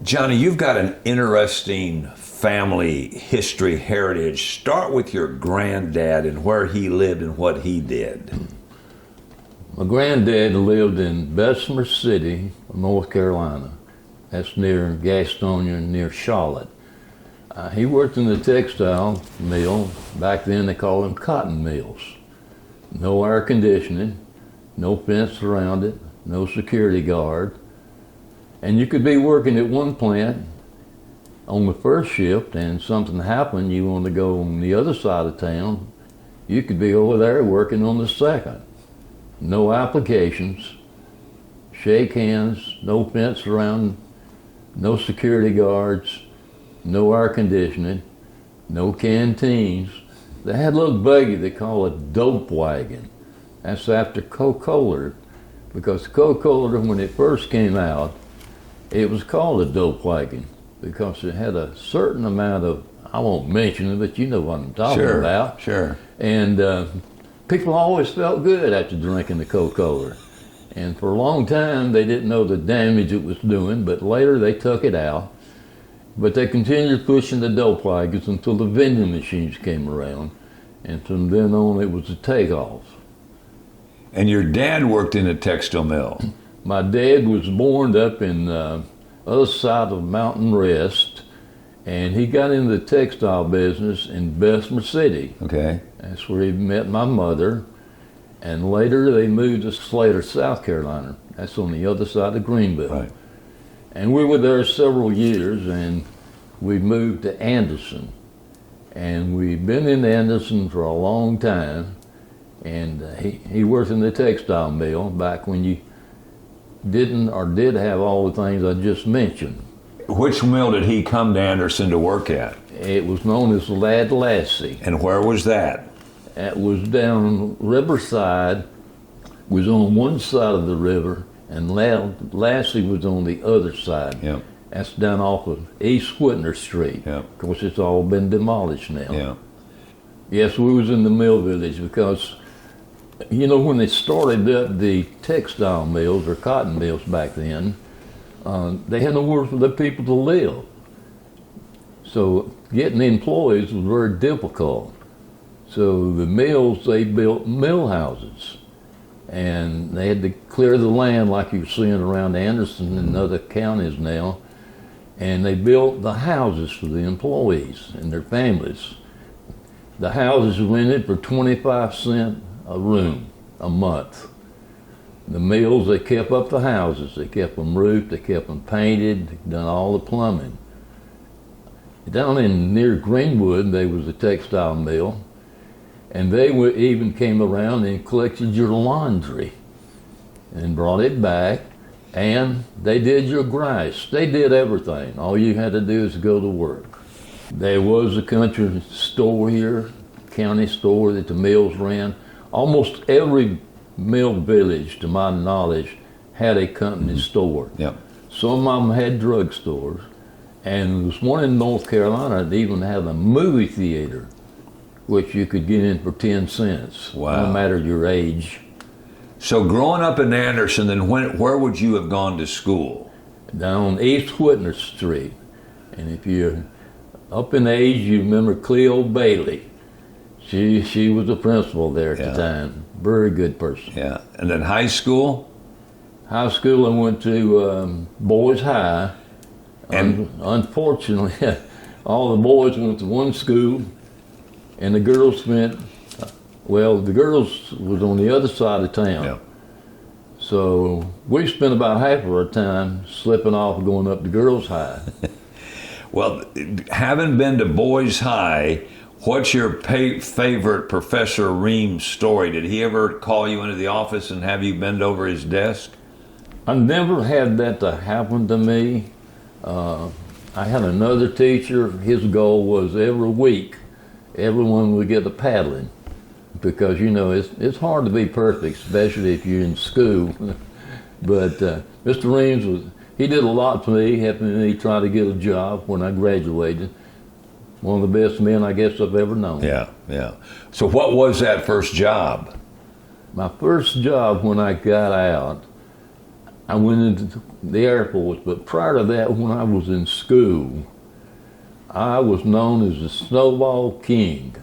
Johnny, you've got an interesting family history heritage. Start with your granddad and where he lived and what he did. My granddad lived in Bessemer City, North Carolina. That's near Gastonia, near Charlotte. He worked in the textile mill. Back then they called them cotton mills. No air conditioning, no fence around it, no security guard. And you could be working at one plant on the first shift and something happened, you want to go on the other side of town, you could be over there working on the second. No applications, shake hands, no fence around, no security guards, no air conditioning, no canteens. They had a little buggy they call a dope wagon. That's after Coca-Cola, because Coca-Cola, when it first came out, it was called a dope wagon because it had a certain amount of, I won't mention it, but you know what I'm talking about. Sure. And people always felt good after drinking the Coca-Cola. And for a long time, they didn't know the damage it was doing, but later they took it out. But they continued pushing the dope wagons until the vending machines came around. And from then on, it was a takeoff. And your dad worked in a textile mill. My dad was born up in the other side of Mountain Rest, and he got into the textile business in Bessemer City. Okay. That's where he met my mother, and later they moved to Slater, South Carolina. That's on the other side of Greenville. Right. And we were there several years, and we moved to Anderson. And we've been in Anderson for a long time, and he worked in the textile mill back when you didn't or did have all the things I just mentioned. Which mill did he come to Anderson to work at? It was known as Lad Lassie. And where was that? It was down Riverside, was on one side of the river, and Lad Lassie was on the other side. Yep. That's down off of East Whitner Street. Yep. Of course, it's all been demolished now. Yeah. Yes, we was in the mill village because, you know, when they started up the textile mills or cotton mills back then, they had nowhere for the people to live. So getting employees was very difficult. So the mills, they built mill houses. And they had to clear the land like you're seeing around Anderson and other counties now. And they built the houses for the employees and their families. The houses rented for 25 cents a room a month. The mills, they kept up the houses. They kept them roofed, they kept them painted, they done all the plumbing. Down in near Greenwood, there was a textile mill, and they even came around and collected your laundry and brought it back, and they did your grass. They did everything. All you had to do is go to work. There was a country store here, county store that the mills ran. Almost every mill village, to my knowledge, had a company store. Yep. Some of them had drug stores, and there was one in North Carolina that even had a movie theater, which you could get in for 10 cents, Wow. no matter your age. So growing up in Anderson, then where would you have gone to school? Down East Whitner Street. And if you're up in age, you remember Cleo Bailey. She was the principal there at the time. Very good person. Yeah. And then high school? High school, I went to Boys High. And unfortunately, all the boys went to one school, and the girls went, well, the girls was on the other side of town. yeah. So we spent about half of our time slipping off and going up to Girls High. Well, having been to Boys High, what's your favorite Professor Reams story? Did he ever call you into the office and have you bend over his desk? I never had that to happen to me. I had another teacher. His goal was every week, everyone would get a paddling, because you know it's hard to be perfect, especially if you're in school. But Mr. Reams he did a lot for me, helping me try to get a job when I graduated. One of the best men I guess I've ever known. Yeah, yeah. So what was that first job? My first job when I got out, I went into the Air Force, but prior to that, when I was in school, I was known as the Snowball King.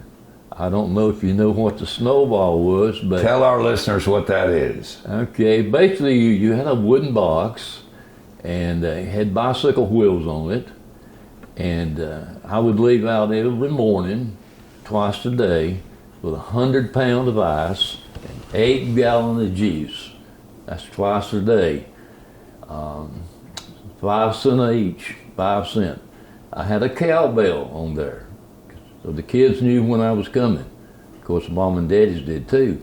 I don't know if you know what the snowball was, but... Tell our listeners what that is. Okay, basically you had a wooden box, and it had bicycle wheels on it, and I would leave out every morning, twice a day, with 100 pounds of ice and 8 gallons of juice. That's twice a day. 5 cents each, 5 cents. I had a cowbell on there, so the kids knew when I was coming. Of course, mom and daddies did too.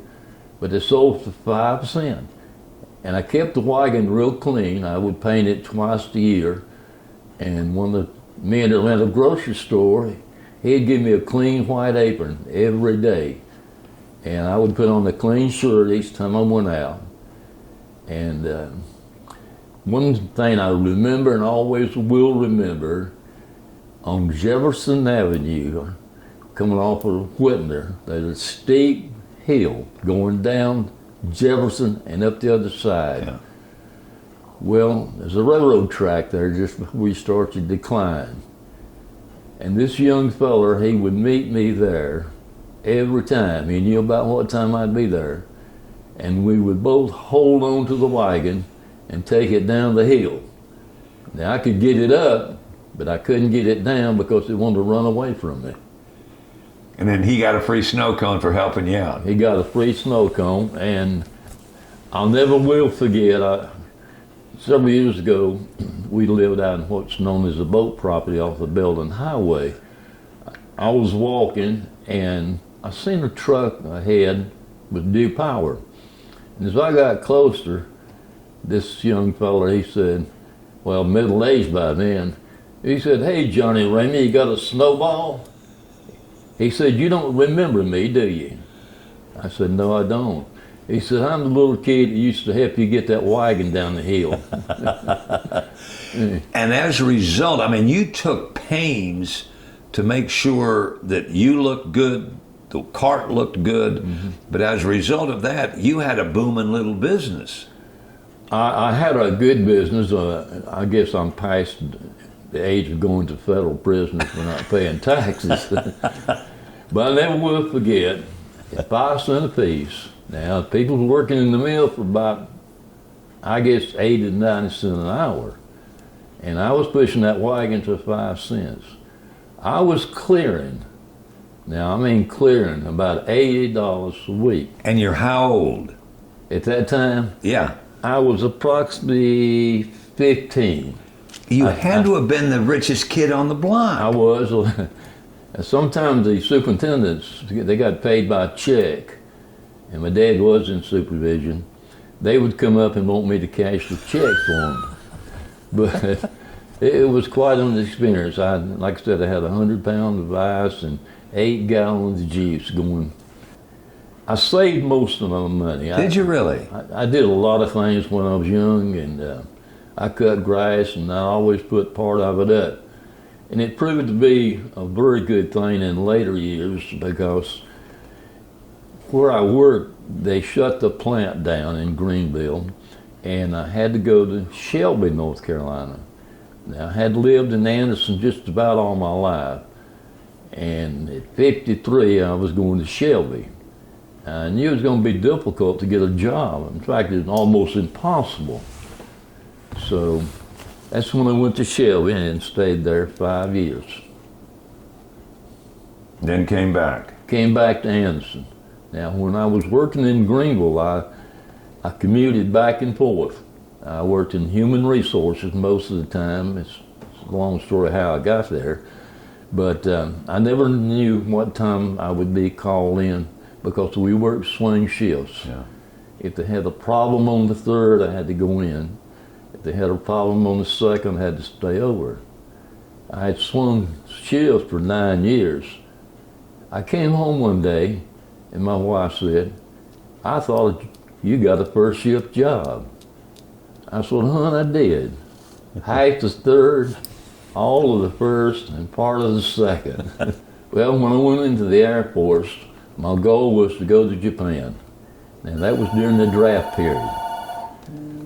But they sold for 5 cents. And I kept the wagon real clean. I would paint it twice a year. And one of the men that ran a grocery store, he'd give me a clean white apron every day. And I would put on a clean shirt each time I went out. And one thing I remember and always will remember, on Jefferson Avenue, coming off of Whitner, there's a steep hill going down Jefferson and up the other side. Yeah. Well, there's a railroad track there just before we start to decline. And this young feller, he would meet me there every time. He knew about what time I'd be there. And we would both hold on to the wagon and take it down the hill. Now, I could get it up, but I couldn't get it down because it wanted to run away from me. And then he got a free snow cone for helping you out. He got a free snow cone, and I'll never will forget, several years ago, we lived out in what's known as the boat property off the Belden Highway. I was walking, and I seen a truck ahead with new power. And as I got closer, this young fella, he said, well, middle-aged by then, he said, hey, Johnnie Ramey, you got a snowball? He said, you don't remember me, do you? I said, no, I don't. He said, I'm the little kid that used to help you get that wagon down the hill. And as a result, I mean, you took pains to make sure that you looked good, the cart looked good, but as a result of that, you had a booming little business. I had a good business. I guess I'm past the age of going to federal prison for not paying taxes. But I never will forget, at 5 cents a piece. Now, people were working in the mill for about, I guess, 80 to 90 cents an hour. And I was pushing that wagon to 5 cents. I was clearing, now I mean clearing, about $80 a week. And you're how old? At that time, Yeah. I was approximately 15. You had to have been the richest kid on the block. I was. Sometimes the superintendents, they got paid by check, and my dad was in supervision. They would come up and want me to cash the check for them. But it was quite an experience. Like I said, I had 100 pounds of ice and 8 gallons of juice going. I saved most of my money. Did you really? I did a lot of things when I was young, and I cut grass, and I always put part of it up. And it proved to be a very good thing in later years because where I worked, they shut the plant down in Greenville, and I had to go to Shelby, North Carolina. Now, I had lived in Anderson just about all my life, and at 53, I was going to Shelby. I knew it was going to be difficult to get a job. In fact, it was almost impossible. So that's when I went to Shelby and stayed there 5 years. Then came back. Came back to Anderson. Now, when I was working in Greenville, I commuted back and forth. I worked in human resources most of the time. It's a long story how I got there. But I never knew what time I would be called in because we worked swing shifts. Yeah. If they had a problem on the third, I had to go in. If they had a problem on the second, I had to stay over. I had swung shifts for 9 years. I came home one day, and my wife said, I thought you got a first shift job. I said, hon, I did. Half the third, all of the first, and part of the second. Well, when I went into the Air Force, my goal was to go to Japan. And that was during the draft period.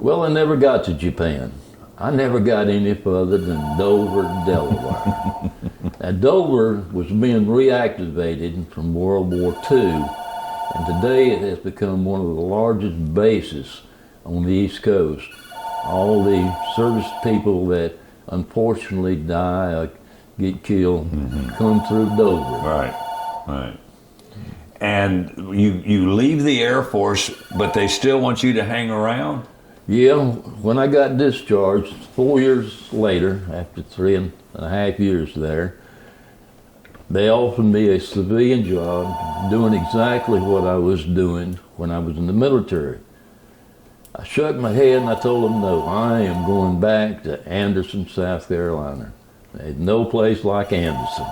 Well, I never got to Japan. I never got any further than Dover, Delaware. Now, Dover was being reactivated from World War II, and today it has become one of the largest bases on the East Coast. All the service people that unfortunately die or get killed come through Dover. Right, right. And you leave the Air Force, but they still want you to hang around? Yeah, when I got discharged 4 years later, after 3.5 years there, they offered me a civilian job doing exactly what I was doing when I was in the military. I shook my head and I told them no, I am going back to Anderson, South Carolina. There's no place like Anderson.